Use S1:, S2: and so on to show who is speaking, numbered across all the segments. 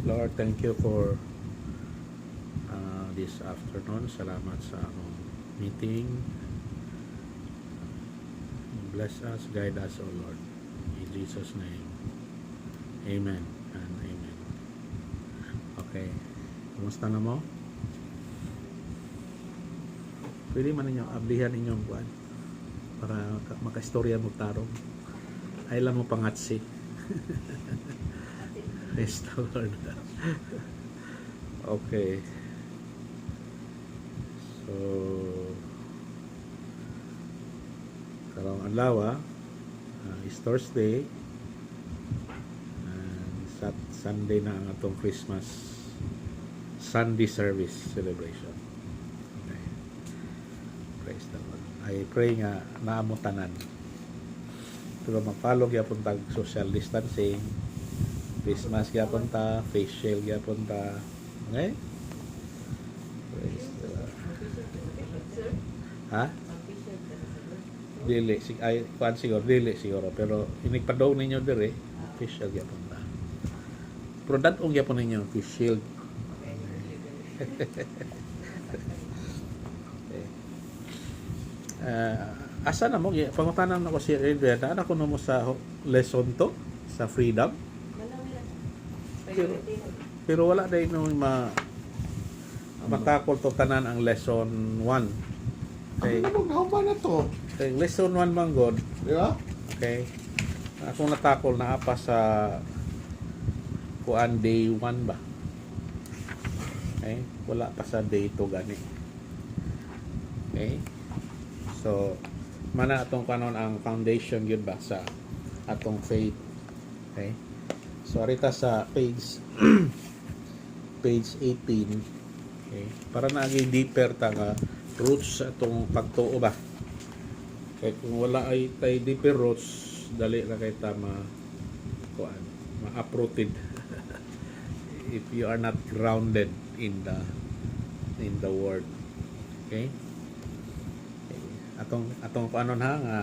S1: Lord, thank you for this afternoon. Salamat sa among meeting. Bless us, guide us, O Lord. In Jesus' name. Amen and amen. Okay. Kumusta na mo? Pwede man ninyo ablihan inyong buwan para makaistorya mo tarong. Ay lang mo pangatsi. Praise the Lord. Okay. So, karong adlaw is Thursday and Sunday na ang atong Christmas Sunday service celebration. Okay. Praise the Lord. I pray nga naamo tanan. Pero magpalog yapon tag social distancing. Christmas yapon ta, face shield yapon ta. Okay? Praise the Lord. Ha? Dili ay kuan siguro pero inigpadaw ninyo dire official gyapon ta. Pero datong gyapon ninyo official. Okay. Asa na mo pangutanan ako si Edward ana ko mo sa lesson to sa freedom. Pero wala dai no matakol to tanan ang lesson 1. Okay.
S2: Ano ba na to?
S1: Okay, lesson 1 man god.
S2: Di ba?
S1: Okay. Akong natakol na apa sa kuan day 1 ba? Okay. Wala pa sa day 2 gani. Okay. So, mana atong kanon ang foundation yun ba sa atong faith. Okay. So, arita sa page page 18. Okay. Para naaging deeper ta nga roots sa atong pagtuo ba. Kaya kung wala ay tay deeper roots, dali na kay tama kuan, ma-uprooted. If you are not grounded in the word. Okay? Atong kuanon ha nga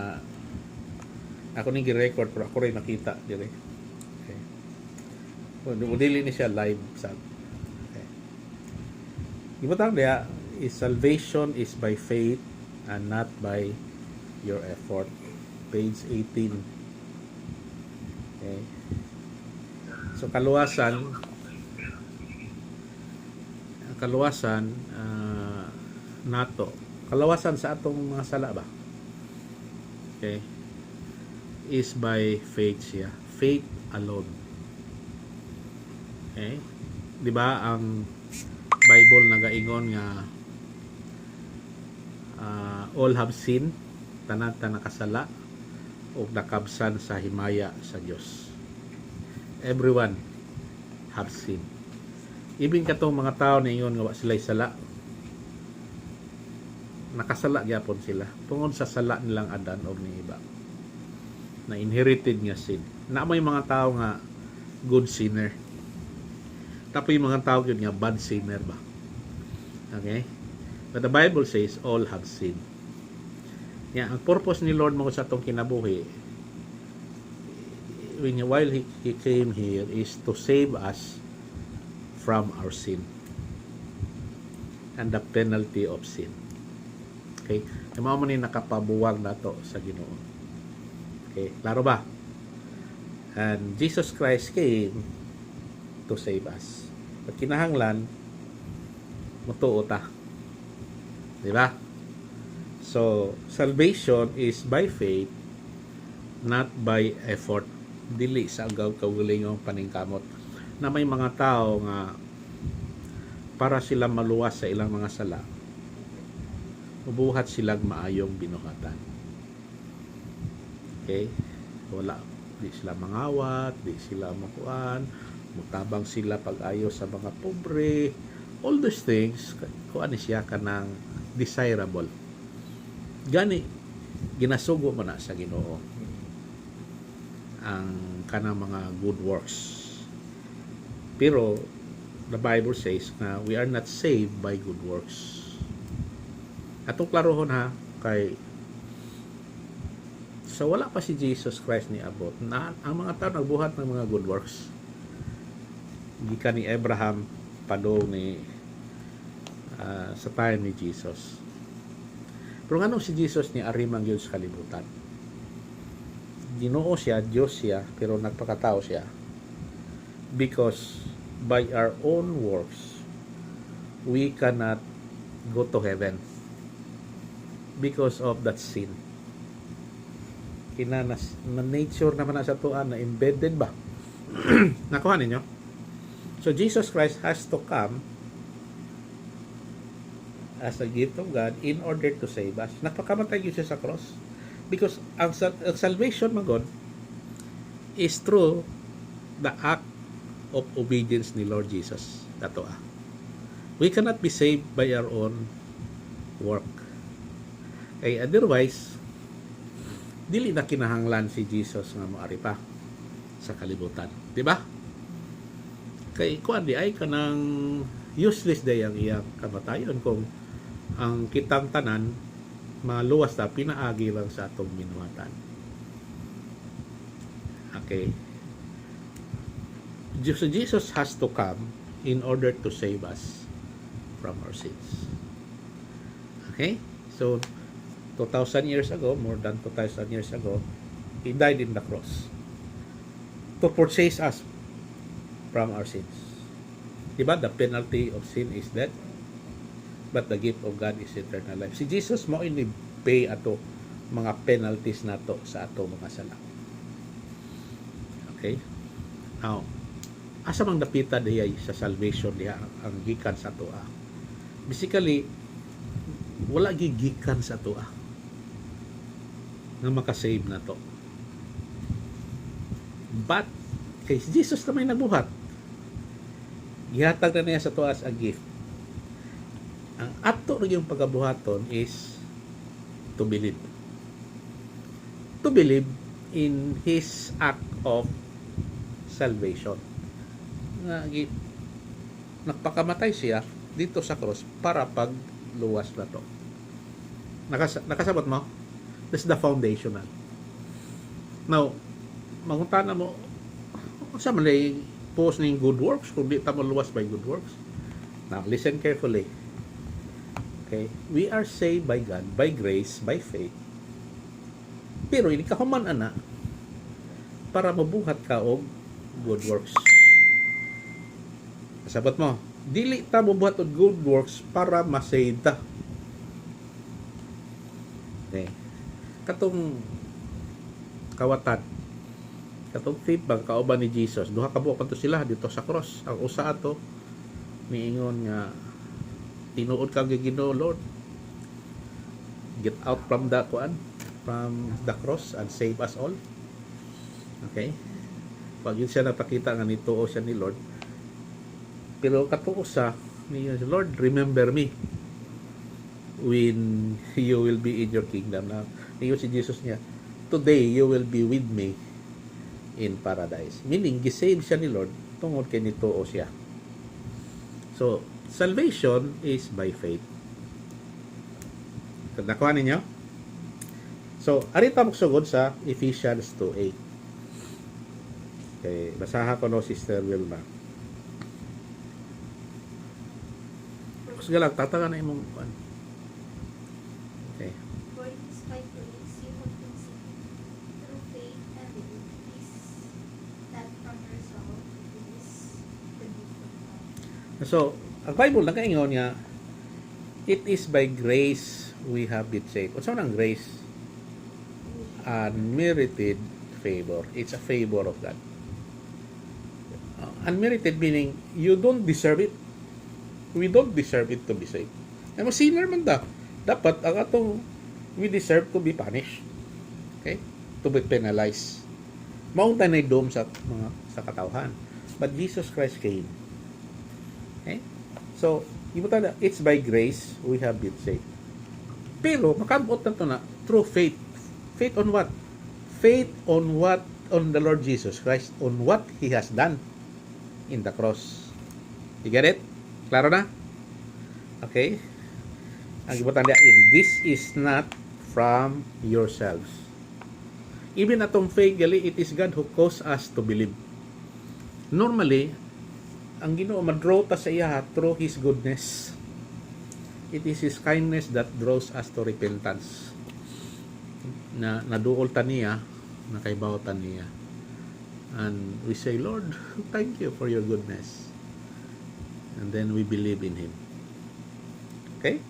S1: ako ni gi-record pero ako rin nakita dire. Okay. Dili ni siya live sa. Okay. Ibutang dia is salvation is by faith and not by your effort. Page 18. Okay. So kaluwasan nato. Kaluwasan sa atong mga sala ba? Okay. Is by faith siya. Faith alone. Okay. 'Di ba ang Bible nagaingon nga all have sinned, tanan ta nakasala ug nakabsan sa himaya sa Dios. Everyone have sinned. Ibig katong mga tao na ingon nga wa sila sala, nakasala gyapon sila tungod sa sala nilang Adan o ni iba na inherited nga sin. Na may mga tao nga good sinner, tapos yung mga tao yun nga bad sinner ba. Okay? But the Bible says all have sinned. Yeah, ang purpose ni Lord mo sa atong kinabuhi while he came here is to save us from our sin and the penalty of sin. Okay? Mao man ni nakapabuwag nato sa Ginoo. Okay, klaro ba? And Jesus Christ came to save us. Pag kinahanglan mutuo ta. Di ba? So, salvation is by faith, not by effort. Dili sa agaw kawilingong paningkamot. Na may mga tao nga para sila maluwas sa ilang mga sala, ubuhat silang maayong binuhatan. Okay? Wala. Di sila mangawat, di sila makuan, mutabang sila pag-ayo sa mga pobre. All those things, kuan siya kanang desirable. Gani, ginasugo mo na sa Ginoo ang kanang mga good works. Pero, the Bible says na we are not saved by good works. Atong klarohon ha, kay sa wala pa si Jesus Christ ni abot, na ang mga tao nagbuhat ng mga good works. gikan ni Abraham padong ni sa time ni Jesus. Pero ngano si Jesus ni arimang gyud sa kalibutan? Ginoo siya, Diyos siya, pero nagpakatao siya. Because by our own works, we cannot go to heaven. Because of that sin. Na nature naman na sa tuan, na embedded ba? Nakuha ninyo? So Jesus Christ has to come as a gift of God in order to save us. Nagpakamatay yun siya sa cross. Because ang salvation ng God is through the act of obedience ni Lord Jesus. Dato we cannot be saved by our own work. Kay otherwise, dili na kinahanglan si Jesus nga moari pa sa kalibutan. Di ba? Kay kuan di ay kanang useless day ang iyang kamatayon kung ang kitang tanan maluwas na pinaagi lang sa atong minuwatan. Okay. So Jesus has to come in order to save us from our sins. Okay? So 2,000 years ago, more than 2,000 years ago, He died in the cross to purchase us from our sins. Diba? The penalty of sin is death, but the gift of God is eternal life. Si Jesus mo ini pay ato mga penalties nato sa ato mga sala. Okay? Now, asa mang dapita diya sa salvation diya ang gikan sa ato. Basically, wala gigikan sa ato nga makasave na to. But, kay Jesus na may nabuhat, gihatag na niya sa to as a gift. Ang ato rin yung pagkabuhaton is to believe. To believe in His act of salvation. Nagpakamatay siya dito sa cross para pagluwas na to. Nakasabot mo? That's the foundational. Now, mangutana mo, sa malay post ng good works, kung di tamo luwas by good works. Now, listen carefully. Okay? We are saved by God, by grace, by faith. Pero hindi ka human ana para mabuhat ka og good works. Sabat mo, dili ta mabuhat og good works para ma-save ta. Okay. Katong kawatan, katong faith bang kauban ni Jesus, duha ka buok kanto sila dito sa cross. Ang usa ato niingon nga tinuod ka kay Ginoo, Lord, get out from the cross and save us all. Okay? Pag yun siya napakita nga nituo siya ni Lord, pero katuo sa niya, Lord, remember me when you will be in your kingdom. Na niyo si Jesus niya, today you will be with me in paradise. Meaning, gisave siya ni Lord tungod kay nituo siya. So, salvation is by faith. Nakuha ninyo? So, arita magsugod sa Ephesians 2:8. Okay, basaha ko no, Sister Wilma. Sige lang, tataka na imong kuan. Okay.
S2: For it is by grace you have been saved through faith, and it is not from yourself, it is the gift of God.
S1: So, ang Bible nakaingon nga, it is by grace we have been saved. Unsa man ang grace? Unmerited favor. It's a favor of God. Unmerited meaning you don't deserve it. We don't deserve it to be saved. Ay mo sinner man da. Dapat ang atong we deserve to be punished. Okay? To be penalized. Maong tanay dom sa mga sa katawhan. But Jesus Christ came. Okay? So, it's by grace we have been saved. Pero, makabot na ito na through faith. Faith on what? Faith on what? On the Lord Jesus Christ. On what He has done in the cross. You get it? Klaro na? Okay? Ang ibutan niya, this is not from yourselves. Even atong faith, gali, it is God who caused us to believe. Normally, ang Ginoo madraw ta sa iya through His goodness. It is His kindness that draws us to repentance. Na naduol ta niya, nakaibaw ta niya. And we say, Lord, thank you for your goodness. And then we believe in Him. Okay?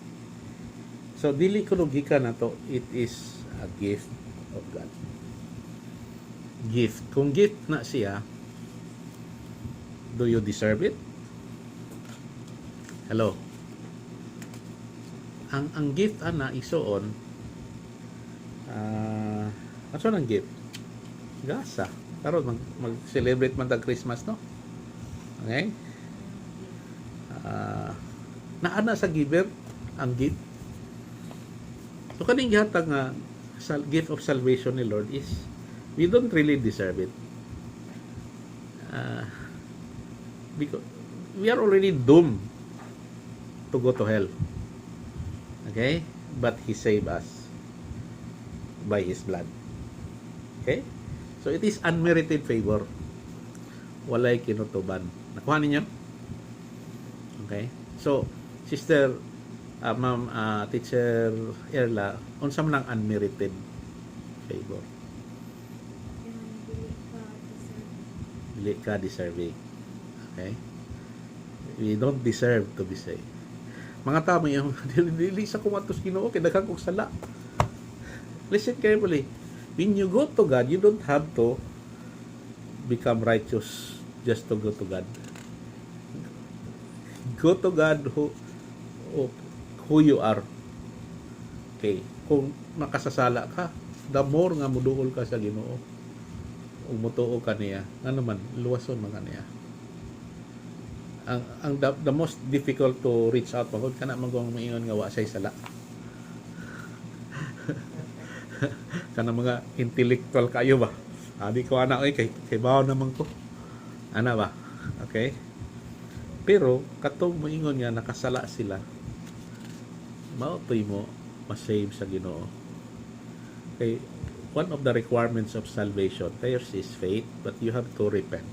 S1: So, dili ko gikan na to, it is a gift of God. Gift. Kung gift na siya, do you deserve it? Hello? Ang gift ana isuon, ano ang gift? Gasa. Karon mag-celebrate man tag Christmas, no? Okay? Naana sa giver ang gift. So kaning gihatag nga gift of salvation ni Lord is we don't really deserve it. Because we are already doomed to go to hell. Okay? But He saved us by His blood. Okay? So it is unmerited favor. Walay kinutuban. Nakuha ninyo? Okay? So, Sister, Ma'am, Teacher Erla, unsa man ang unmerited favor? Dili ka deserving. Okay? We don't deserve to be saved. Mga tao yung dili sa kumatos Ginoo kay daghang kog sala. Listen carefully. When you go to God, you don't have to become righteous just to go to God. Go to God who you are. Okay. Kung nakasasala ka, the more nga muduol ka sa Ginoo, ug mutuo ka niya, nga naman luwason man kaniya. The most difficult to reach out pagod kana magong maingon nga wa say sala. Kana mga intellectual kayo ba? Di ko ana kay bawo naman ko. Ana ba? Okay? Pero katong moingon nga nakasala sila, maotoy mo ma-save sa Ginoo. Okay, one of the requirements of salvation, there's is faith, but you have to repent.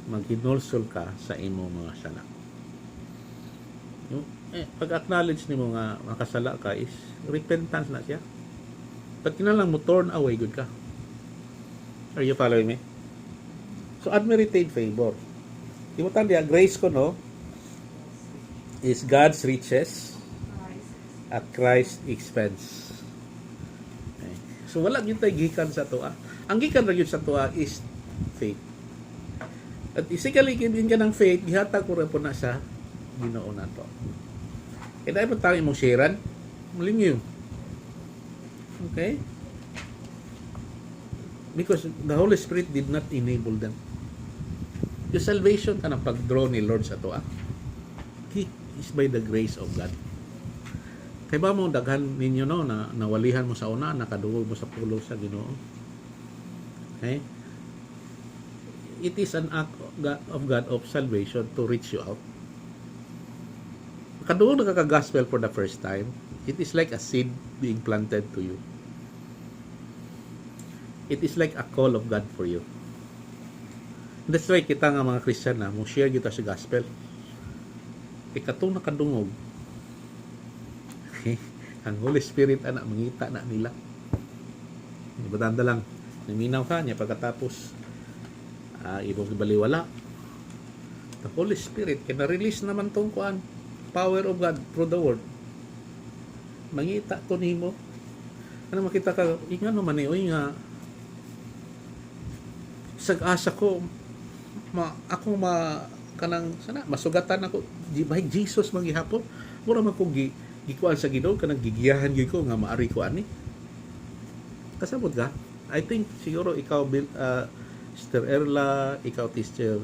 S1: Maghinulsol ka sa imong mga sala. Yung pag-acknowledge nimo nga makasala ka is repentance na siya. But kinalang mo turn away good ka. Are you following me? So unmerited favor. Di mo tanda, grace ko no is God's riches at Christ's expense. Okay. So wala gyud tay gikan sa tuwa. Ang gikan ra gyud sa tuwa is faith. At physically gyud ka ng faith, gihatag ko ra po na sa Ginoo nato. Kaya dahil po tayo imong sharean, muling yun. Okay? Because the Holy Spirit did not enable them. Yung salvation ka ng pag-draw ni Lord sa tuwa, He is by the grace of God. Kaya ba mo daghan ninyo no, na nawalihan mo sa una, nakadungog mo sa pulong sa Ginoo? Okay? It is an act of God of salvation to reach you out. Kadungog na ka-gospel for the first time, it is like a seed being planted to you. It is like a call of God for you. That's why kita nga mga Christian na mo share kita sa gospel. Katong nakadungog. Ang Holy Spirit anak mangita na nila. Ibutanda lang. Naminaw ka niya pagkatapos ibong ibaliwala. The Holy Spirit kina-release naman tong kuan power of God through the word. Mangita to nimo. Ano makita ka ingano man oy nga sag-asa ko akong kanang sana masugatan ako by Jesus manggihapon mura man kog gikuan sa Ginoo kanang gigiyahan gyud ko nga maari ko ani kasabot ka. I think siguro ikaw Sister Erla, ikaw Teacher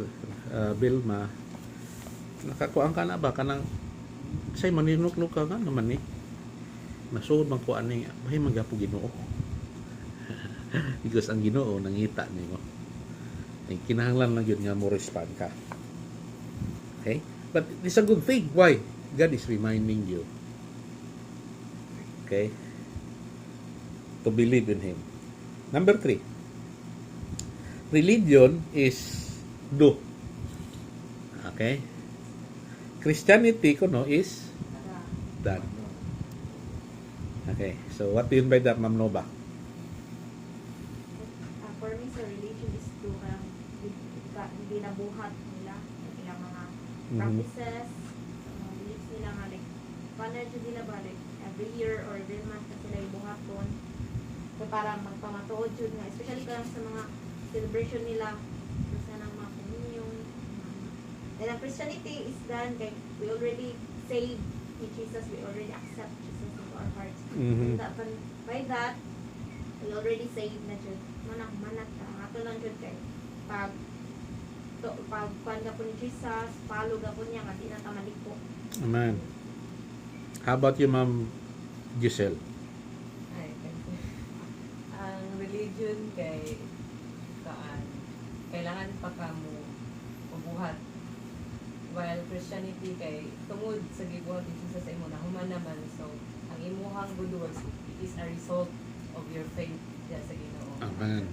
S1: Vilma, nakakuan ka na ba kanang say maninuknuk ka nga naman masuod man ko ani bahay magapo Ginoo. Because ang Ginoo nangita nimo. Ay kinahanglan lang yun nga mo respond ka. Okay? But it's a good thing. Why? God is reminding you. Okay? To believe in Him. Number 3. Religion is do. Okay? Christianity kuno is done. Okay. So what do you mean by that, Ma'am Nova?
S3: For me, sa religion is to binabuhat nila yung ilang mga practices, mga beliefs nila nga like, paano nila ba like every year or every month na sila ibuhat doon. So para magpamatuod yun nga, especially kaya sa mga celebration nila, sa ng mga communion. And ang Christianity is done, kay we already saved in Jesus, we already accept Jesus into our hearts.
S1: Mhm.
S3: And that, by that, we already saved na dyan. Manat ka. Ato lang dyan kay pag pagkuhan ka po ni Jesus, follow ka po niya, nga di na tamalik po.
S1: Amen. How about you, Ma'am Giselle?
S4: Ay, kasi ang religion kay kailangan pa ka mo mabuhat. While Christianity kay tungod sa gibuhat ni Jesus sa imo na human naman, so ang imuhang good works is a result of your faith sa Ginoo.
S1: Amen.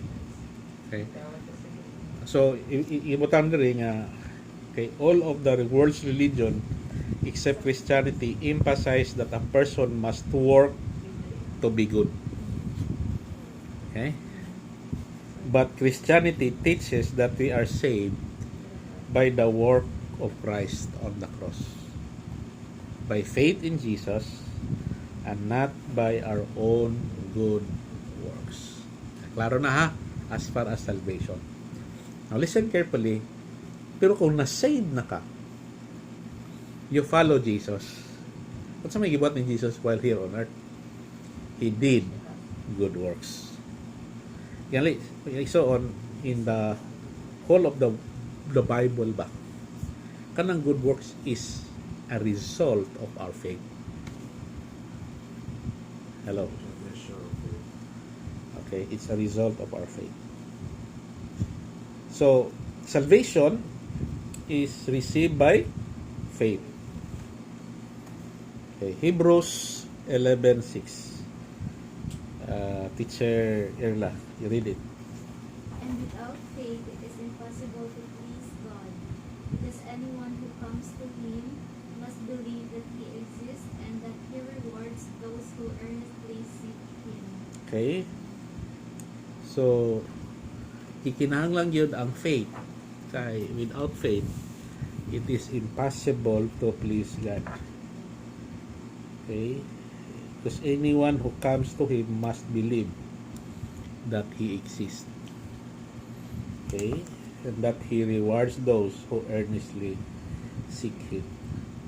S1: Okay.
S4: Tawag ka sa Ginoo.
S1: So, ibutan rin nga, okay, all of the world's religion except Christianity emphasize that a person must work to be good. Okay? But Christianity teaches that we are saved by the work of Christ on the cross. By faith in Jesus and not by our own good works. Klaro na ha, as far as salvation. Now listen carefully, pero kung na-save na ka, you follow Jesus. What sa may gibuhat ni Jesus while here on earth? He did good works. Yan li, so on in the whole of the Bible ba? Kanang good works is a result of our faith. Hello. Okay, it's a result of our faith. So, salvation is received by faith. Okay, Hebrews 11:6. Teacher Erla, you read it.
S2: And without faith it is impossible to please God, because anyone who comes to Him must believe that He exists and that He rewards those who earnestly seek Him.
S1: Okay? So, ikinahanglan yun ang faith. Kay without faith, it is impossible to please God. Okay? Because anyone who comes to Him must believe that He exists. Okay? And that He rewards those who earnestly seek Him.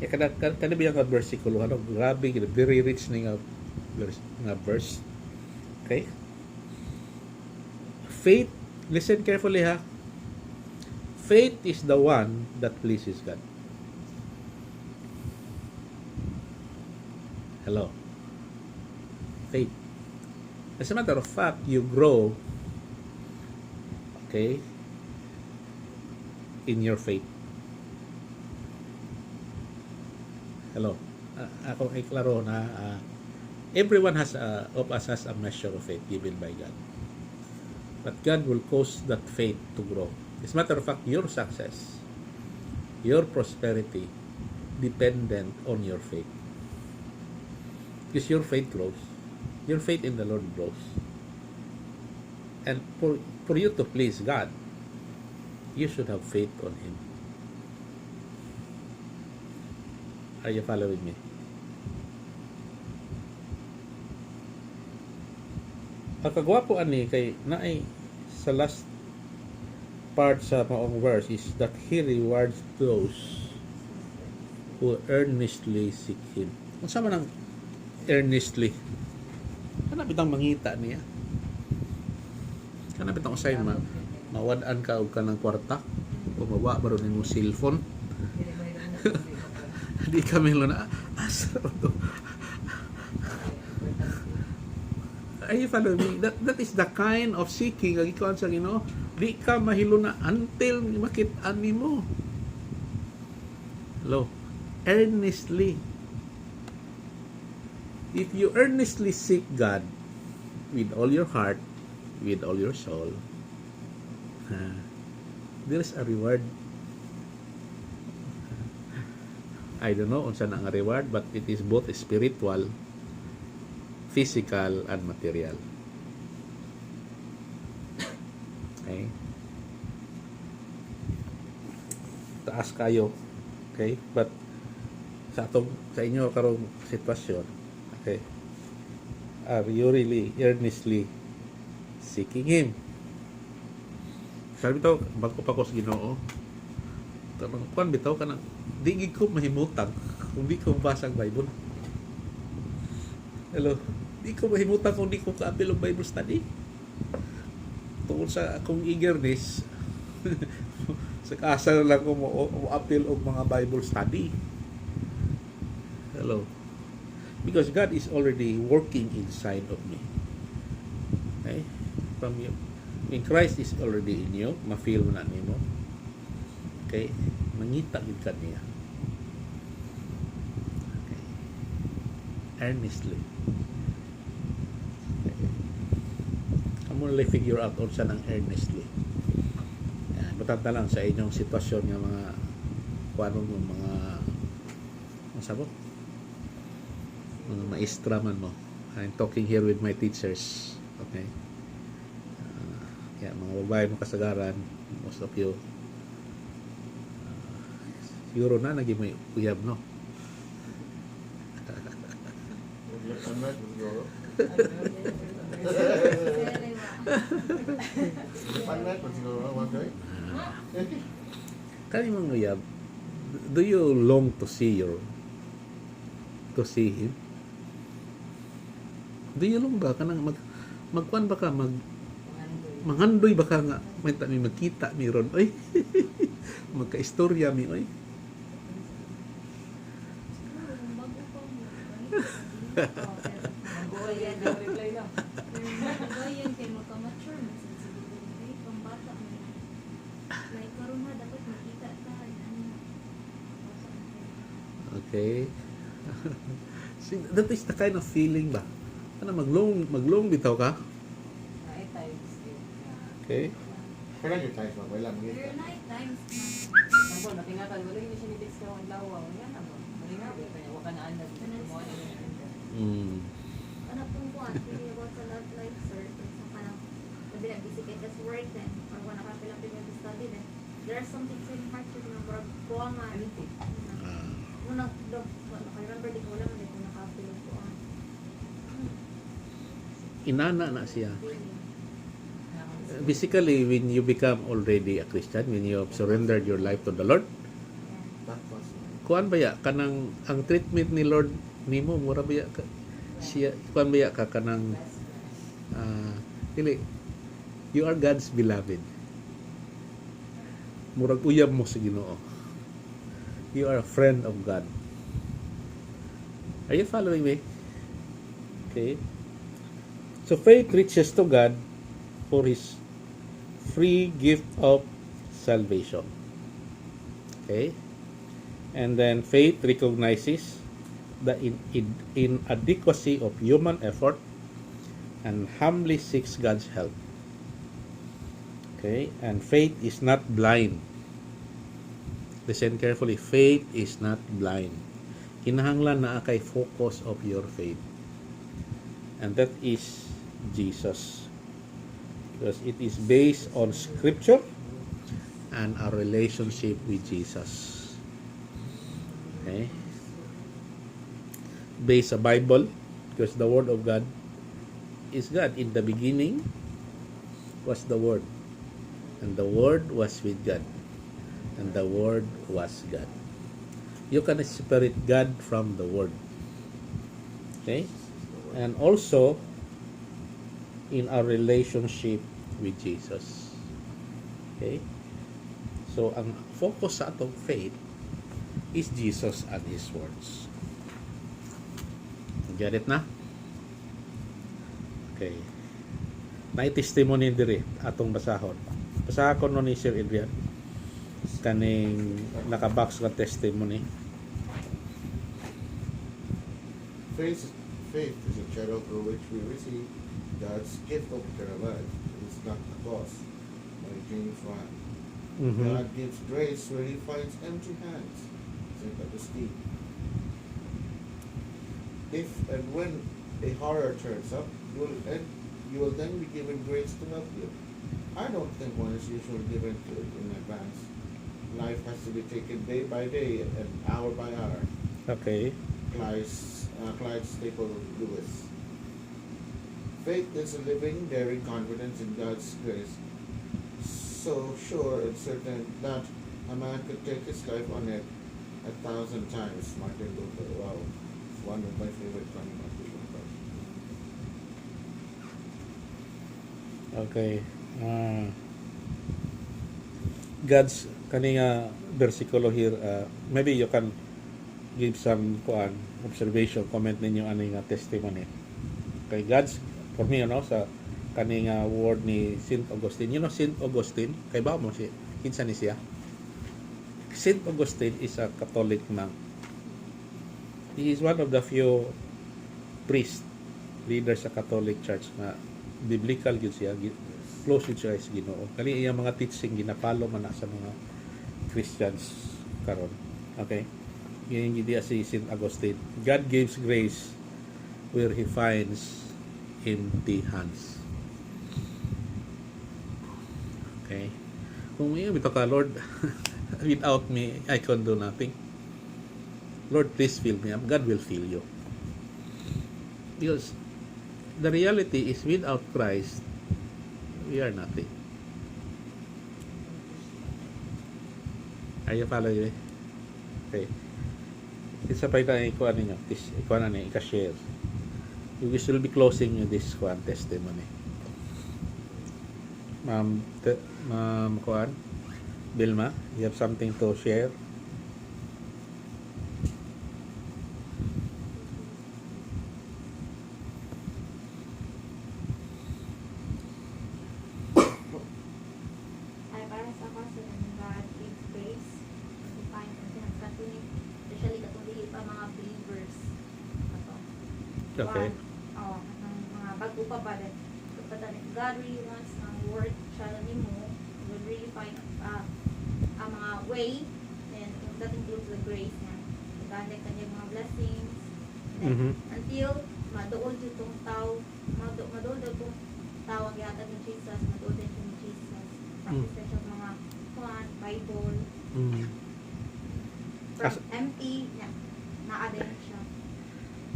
S1: Kada ba yung versikulo? Ano? Grabe, very rich na nga verse. Okay? Faith, listen carefully ha. Faith is the one that pleases God. Hello. Faith. As a matter of fact, you grow, okay, in your faith. Hello. Ako ay klaro na everyone of us has a measure of faith given by God. But God will cause that faith to grow. As a matter of fact, your success, your prosperity, dependent on your faith. Because your faith grows. Your faith in the Lord grows. And for you to please God, you should have faith on Him. Are you following me? Ang kagwapo ani kay naay sa last part sa maong verse is that He rewards those who earnestly seek Him. Kung sama ng earnestly, kanang bitang mangita niya. Kanang bitang usayn mawadaan ka og kanang kwarta o mawa baro nimo cellphone. Di kami lo na asa to. Are you following me? That is the kind of seeking ang ikaw sa Ginoo. Di ka mahilo na until makit-an nimo. Hello. Earnestly. If you earnestly seek God with all your heart, with all your soul, there is a reward I don't know unsa na nga reward, but it is both spiritual, physical, and material. Okay? Taas kayo. Okay? But sa inyo karong sitwasyon, okay? Are you really earnestly seeking Him? Sabi to, bago pa ko sa Ginoo, kanang kuan bitaw kanang di gid ko mahimutang kung di ko mabasa ang Bible. Hello, di ko mahimutang kung di ko kaapil og Bible study. Tungkol sa akong eagerness, sa kaasa lang ko mo apil og mga Bible study. Hello. Because God is already working inside of me. Okay? From you. When Christ is already in you, ma-feel mo na nimo. Okay? Mangita gid ka niya. Okay. Earnestly. Okay. Amo lang figure out unsa nang earnestly. Yan, butang lang sa inyong sitwasyon nga mga kuano mo mga masabot mga maestra man mo. I'm talking here with my teachers. Okay? Kaya mga babae mo kasagaran, most of you, siguro na naging may uyab, no? Kani mga uyab, do you long to see him? Do you long ba kanang magkuan ba ka manghandoy ba ka nga may magkita mi ron oy magkaistorya mi oy
S2: Bago pa mo.
S4: Mabuhay yan ang reply na.
S2: Gayon kay magka-mature man sa siguro. Okay, pambata mo yan. Like karon na dapat makita ta ano.
S1: okay. See, that is the kind of feeling ba kana maglong bitaw ka,
S4: Night times.
S1: okay?
S5: Kailan yung times mo? Wala mo
S2: There
S5: yun.
S2: are night times man.
S4: Sampo, natingatan, wala yun siya ni-text ka ng lawa. Yan na mo. Malingabi, kaya waka na anad. Mo na yun.
S2: Ano pong kuan, really about sa love life, sir. Kung sa kanang nabila busy kay kas work then or wala ka pila pila study then there are some things in heart to remember kuha nga. Muna do, remember di ko lang di ko nakapila kuha.
S1: Inana na siya. Basically, when you become already a Christian, when you have surrendered your life to the Lord,
S5: That was
S1: kuan ba ya kanang ang treatment ni Lord nimo mura ba ya ka siya kuan ba ya ka kanang dili you are God's beloved. Murag uyab mo sa Ginoo. You are a friend of God. Are you following me? Okay. So faith reaches to God for His free gift of salvation. Okay? And then faith recognizes the inadequacy of human effort and humbly seeks God's help. Okay? And faith is not blind. Listen carefully. Faith is not blind. Kinahanglan na kay focus of your faith. And that is Jesus. Because it is based on Scripture and our relationship with Jesus. Okay? Based sa Bible, because the Word of God is God. In the beginning was the Word. And the Word was with God. And the Word was God. You can separate God from the Word. Okay? And also, in our relationship with Jesus. Okay? So, ang focus sa atong faith is Jesus and His words. Get it na? Okay. May testimony diri atong basahon. Basahon no ni Sir Adrian. Kaning nakabox nga testimony.
S5: faith is a channel through which we receive God's gift of eternal life. It's not the cost. Like James 1. God gives grace where He finds empty hands. St. Augustine. If and when a horror turns up, you will then be given grace to help you. I don't think one is usually given to it in advance. Life has to be taken day by day and hour by hour.
S1: Okay.
S5: Clyde Staple Lewis. Faith is a living, daring confidence in God's grace, so sure and certain that a man could take his life on it 1,000 times. Martin Luther. Wow, it's one of my favorite Martin Luther.
S1: Okay. God's kaninga versikulo here, maybe you can give some observation, comment ninyo ani nga testimony. Okay, God's, for me, sa kaninga word ni St. Augustine. You know St. Augustine? Kay ba mo si kinsa ni siya? St. Augustine is a Catholic monk. He is one of the few priests, leaders sa Catholic Church na biblical yun siya, close yun siya sa Ginoo. Kani iyang mga teaching ginapalo man na sa mga Christians karon. Okay? Yan yung si St. Augustine. God gives grace where He finds empty hands. Okay? Kung may bito ka, Lord, without me, I can do nothing. Lord, please fill me up. God will fill you. Because the reality is without Christ, we are nothing. Are you following me? Okay. Isa pa ito ikuha ninyo. Ikuha na niya, ika-share. We will be closing this testimony. Ma'am Kuan, Vilma, you have something to share?
S2: Ay, para sa ako, sa God gives grace. Define ang sinagkatuloy. Especially katong dili pa mga believers. Ato.
S1: Okay.
S2: Oh, ang mga bago pa ba rin. God really wants ang word siya ni mo. Will really find ang mga way. And that includes the grace niya. Ganda kanyang mga blessings. And until madoon itong tao, madoon itong tawag yata ni Jesus, madoon din ni Jesus. Practice siya mga Quran, Bible. From empty, na-add siya.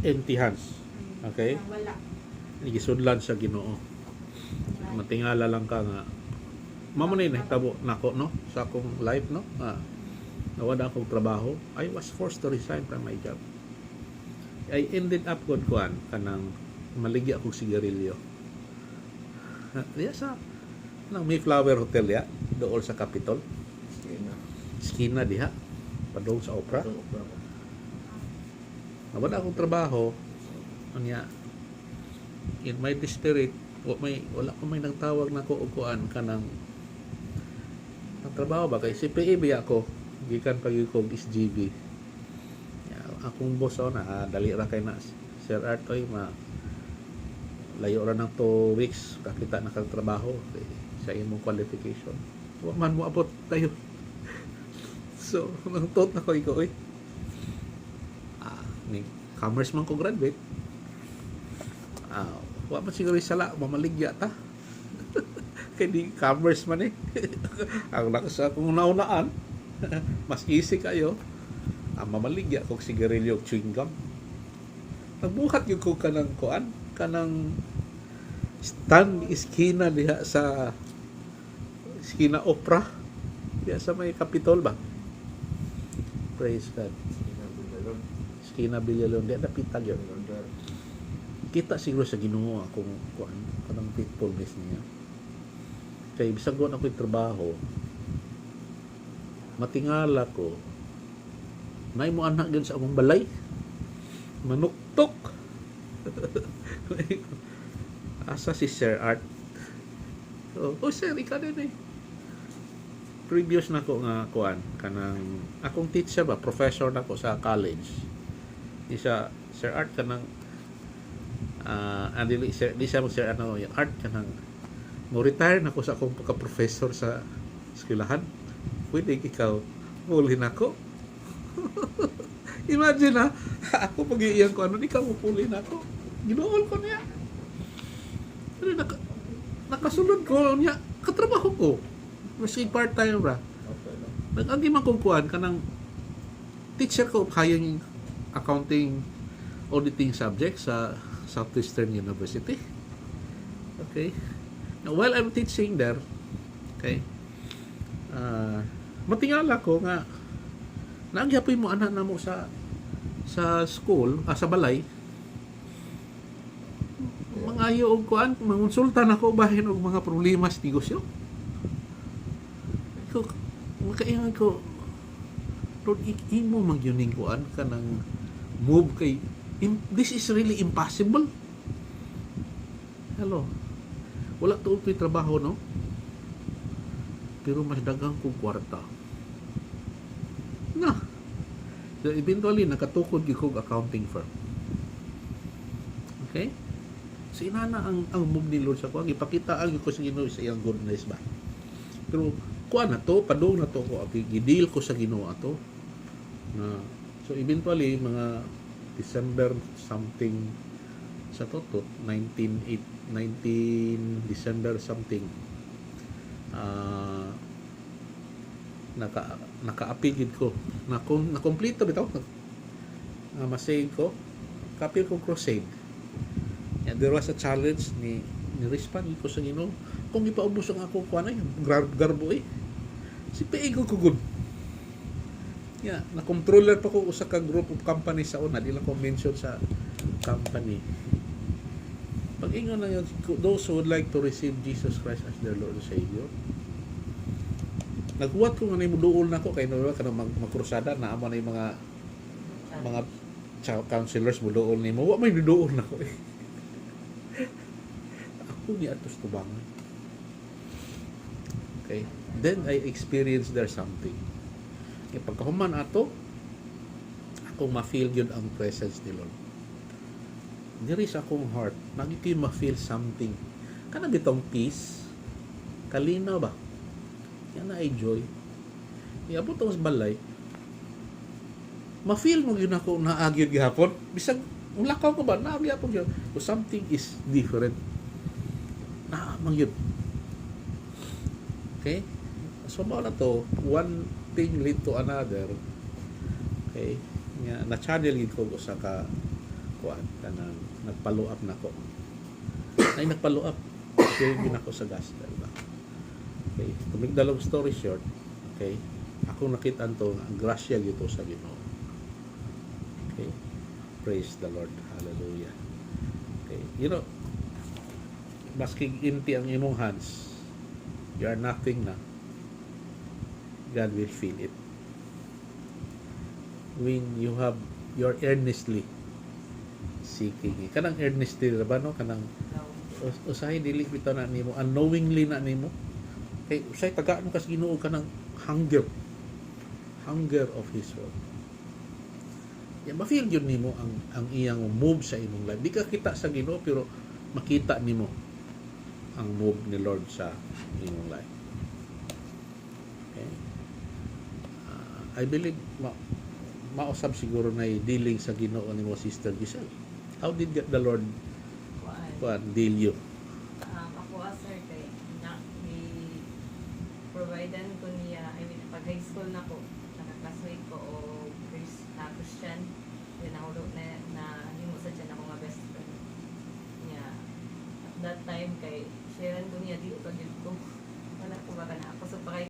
S1: Empty hands. Okay?
S2: Wala.
S1: Igisudlan sa Ginoo. Matingala lang ka nga. Mamunay na hitabo nako no sa akong life no. Nawala akong trabaho. I was forced to resign from my job. I ended up good kuan kanang maligi akong sigarilyo. Diya sa nang Mayflower Hotel ya, dool sa Capitol. Skina diha. Padong sa Opera. Nawala akong trabaho. Unya in my spirit, wala ko may nagtawag na ko uguan kanang ang trabaho ba kay CPEB ako gikan pag ko SGB. Akong boss na dali ra kay na Sir Art oy layo ra ng 2 weeks kakita na kag trabaho sa imong qualification. Wa man mo abot tayo. So, nang tot na ko iko oy. Ni commerce man ko graduate. Wa man siguro sala mamaligya ta. Kay di commerce man ang lakas akong naunaan. Mas easy kayo. Ang mamaligya kog sigarilyo chewing gum. Nagbuhat yung ko kanang kuan, kanang stand iskina diha sa iskina Opera. Diha sa may Capitol ba? Praise God. Iskina Villalon. Diha napitag yun. Kita siguro sa Ginoo akong kuan, kanang faithfulness niya. Kay bisag ko na ko'y trabaho, matingala ko, nay mo anak din sa akong balay, manuktok. Asa si Sir Art. Oh sir, ikaw din previous na ko nga kuan, kanang, akong teacher ba, professor na ko sa college. Isa, Sir Art kanang, di siya mag-share yung art ka nang mo-retire na ko sa akong pagka-professor sa eskwelahan. Pwede ikaw muli na ko. Imagine ha, ako pag-iiyan ko, di ka mupuli na ako. Ginuol ko niya. Ano, nakasulod ko niya, katrabaho ko. Kasi part-time ra.
S5: Okay lang.
S1: Nag-agi man kong kuhan ka ng teacher ko kayang accounting auditing subject sa Southeastern University. Okay. Now, while I'm teaching there, okay, matingala ko nga, naagyapoy mo anak na mo sa school, sa balay, mga og kuan, mangonsultan ako bahin og mga problema sa negosyo. Ko makaingan ko, Lord, imo man yuning kuan ka ng move kay this is really impossible. Hello. Wala to ko'y trabaho, no? Pero mas dagang kong kwarta. Na. So eventually nakatukod gyud kog accounting firm. Okay? So inana ang move ni Lord sa kuan, ipakita ang ko sa Ginoo sa iyang goodness ba. Pero kuan na to, padung na to ko, gidil ko sa Ginoo ato. Na so eventually mga December something sa toto 19 December something naka-appeal ko na kompleto bitaw masave ko kapil ko crusade. Yeah, there was a challenge ni respond ko sa Ginoo kung ipaubos ang ako kuan ay garbo si PA ko good. Yeah, na controller pa ko usa ka group of company sa una, di lang ko mention sa company. Pag-ingon lang yun, those who would like to receive Jesus Christ as their Lord and Savior. Naghuwat ko nga na imuduol na ko, kaya naman ka na magkrusada, na amo na yung mga counselors muduol ni mo. Wa may nuduol na ko eh. Ako ni atos tubangan. Okay? Then I experienced there something. E pagkahuman ato, akong ma-feel yun ang presence ni Lord. Diri sa akong heart, nagiti ma-feel something. Kanang bitong peace, kalinaw ba? Yan na ay joy. Iabot ako sa balay, ma-feel mo yun ako naagyod gihapon. Bisag, ulakaw ko ba, naagyod gihapon yun. So something is different. Naamang yun. Okay? So mao na to, one thing lead to another. Okay? Nga na-channel gid ko sa ka kuan kanang nagpalo up nako. Ay nagpalo up. Share din ako sa gospel ba. Okay, to make the long story short, okay? Ako nakita to ang grasya gito sa Ginoo. Okay? Praise the Lord. Hallelujah. Okay, you know, maski empty ang imong hands, you are nothing na. God will feel it. When you have your earnestly seeking. Kanang earnestly ba no? Kanang usahay dili bitaw na nimo, unknowingly na nimo. Kay usay tagaan mo kas Ginoo kanang hunger of His word. Ya ma-feel yun nimo ang iyang move sa imong life. Di ka kita sa Ginoo pero makita nimo ang move ni Lord sa imong life. Okay? I believe mausab siguro na dealing sa Ginoo ni mo, Sister Giselle. How did the Lord deal you?
S4: Ako sir kay providean ko niya, I mean pag high school na ko, nakakasuit ko o Christian, then nahulog na himo sa dyan ako nga